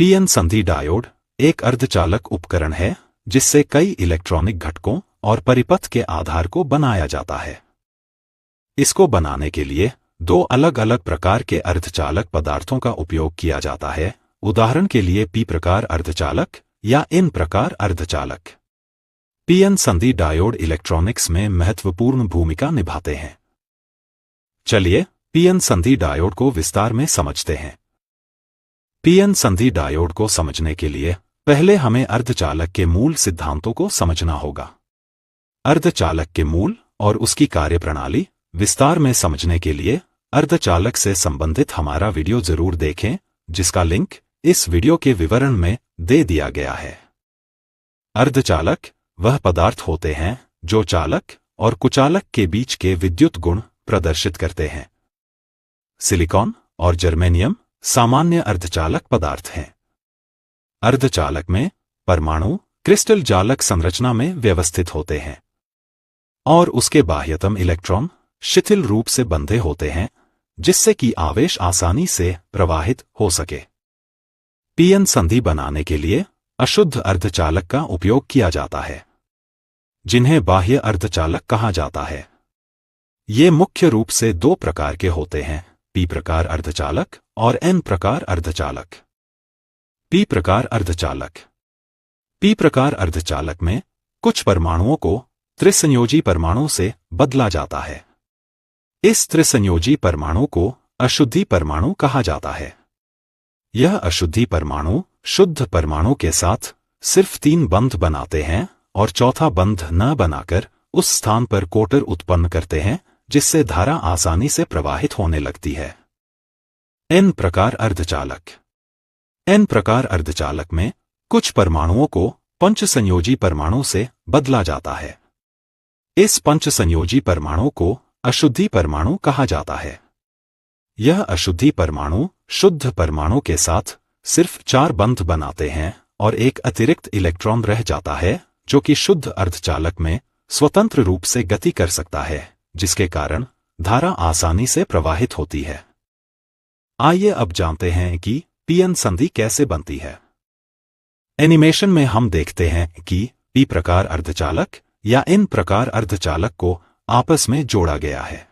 PN संधि diode एक अर्धचालक उपकरण है जिससे कई इलेक्ट्रॉनिक घटकों और परिपथ के आधार को बनाया जाता है। इसको बनाने के लिए दो अलग अलग प्रकार के अर्धचालक पदार्थों का उपयोग किया जाता है, उदाहरण के लिए पी प्रकार अर्धचालक या एन प्रकार अर्धचालक। पीएन संधि डायोड इलेक्ट्रॉनिक्स में महत्वपूर्ण भूमिका निभाते हैं। चलिए पीएन संधि डायोड को विस्तार में समझते हैं। पीएन संधि डायोड को समझने के लिए पहले हमें अर्धचालक के मूल सिद्धांतों को समझना होगा। अर्धचालक के मूल और उसकी कार्यप्रणाली विस्तार में समझने के लिए अर्धचालक से संबंधित हमारा वीडियो जरूर देखें, जिसका लिंक इस वीडियो के विवरण में दे दिया गया है। अर्धचालक वह पदार्थ होते हैं जो चालक और कुचालक के बीच के विद्युत गुण प्रदर्शित करते हैं। सिलिकॉन और जर्मेनियम सामान्य अर्धचालक पदार्थ हैं। अर्धचालक में परमाणु क्रिस्टल जालक संरचना में व्यवस्थित होते हैं और उसके बाह्यतम इलेक्ट्रॉन शिथिल रूप से बंधे होते हैं, जिससे कि आवेश आसानी से प्रवाहित हो सके। पीएन संधि बनाने के लिए अशुद्ध अर्धचालक का उपयोग किया जाता है, जिन्हें बाह्य अर्धचालक कहा जाता है। ये मुख्य रूप से दो प्रकार के होते हैं, पी प्रकार अर्धचालक और एन प्रकार अर्धचालक। पी प्रकार अर्धचालक। पी प्रकार अर्धचालक में कुछ परमाणुओं को त्रिसंयोजी परमाणु से बदला जाता है। इस त्रिसंयोजी परमाणु को अशुद्धि परमाणु कहा जाता है। यह अशुद्धि परमाणु शुद्ध परमाणु के साथ सिर्फ 3 बंध बनाते हैं और चौथा बंध न बनाकर उस स्थान पर कोटर उत्पन्न करते हैं, जिससे धारा आसानी से प्रवाहित होने लगती है। एन प्रकार अर्धचालक। एन प्रकार अर्धचालक में कुछ परमाणुओं को पंचसंयोजी परमाणु से बदला जाता है। इस पंचसंयोजी परमाणु को अशुद्धि परमाणु कहा जाता है। यह अशुद्धि परमाणु शुद्ध परमाणु के साथ सिर्फ 4 बंध बनाते हैं और एक अतिरिक्त इलेक्ट्रॉन रह जाता है, जो कि शुद्ध अर्धचालक में स्वतंत्र रूप से गति कर सकता है, जिसके कारण धारा आसानी से प्रवाहित होती है। आइए अब जानते हैं कि पीएन संधि कैसे बनती है। एनिमेशन में हम देखते हैं कि पी प्रकार अर्धचालक या एन प्रकार अर्धचालक को आपस में जोड़ा गया है।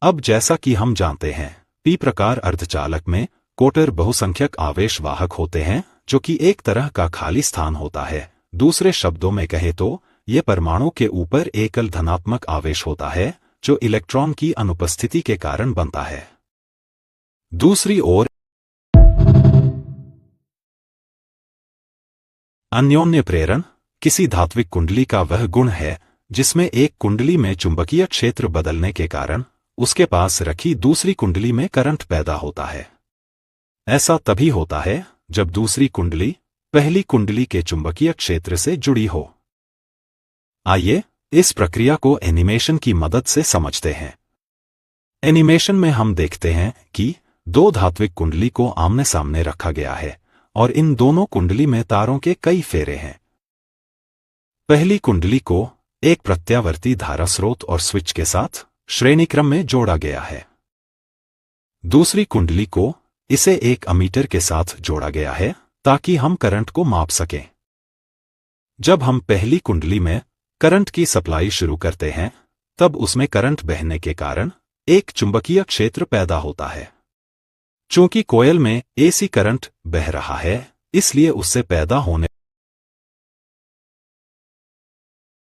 अब जैसा कि हम जानते हैं, पी प्रकार अर्धचालक में कोटर बहुसंख्यक आवेश वाहक होते हैं, जो कि एक तरह का खाली स्थान होता है। दूसरे शब्दों में कहें तो ये परमाणु के ऊपर एकल धनात्मक आवेश होता है, जो इलेक्ट्रॉन की अनुपस्थिति के कारण बनता है। दूसरी ओर अन्योन्य प्रेरण किसी धात्विक कुंडली का वह गुण है जिसमें एक कुंडली में चुंबकीय क्षेत्र बदलने के कारण उसके पास रखी दूसरी कुंडली में करंट पैदा होता है। ऐसा तभी होता है जब दूसरी कुंडली पहली कुंडली के चुंबकीय क्षेत्र से जुड़ी हो। आइए इस प्रक्रिया को एनिमेशन की मदद से समझते हैं। एनिमेशन में हम देखते हैं कि 2 धात्विक कुंडली को आमने सामने रखा गया है और इन दोनों कुंडली में तारों के कई फेरे हैं। पहली कुंडली को एक प्रत्यावर्ती धारा स्रोत और स्विच के साथ श्रेणी क्रम में जोड़ा गया है। दूसरी कुंडली को इसे एक अमीटर के साथ जोड़ा गया है ताकि हम करंट को माप सकें। जब हम पहली कुंडली में करंट की सप्लाई शुरू करते हैं, तब उसमें करंट बहने के कारण एक चुंबकीय क्षेत्र पैदा होता है। चूंकि कोयल में एसी करंट बह रहा है, इसलिए उससे पैदा होने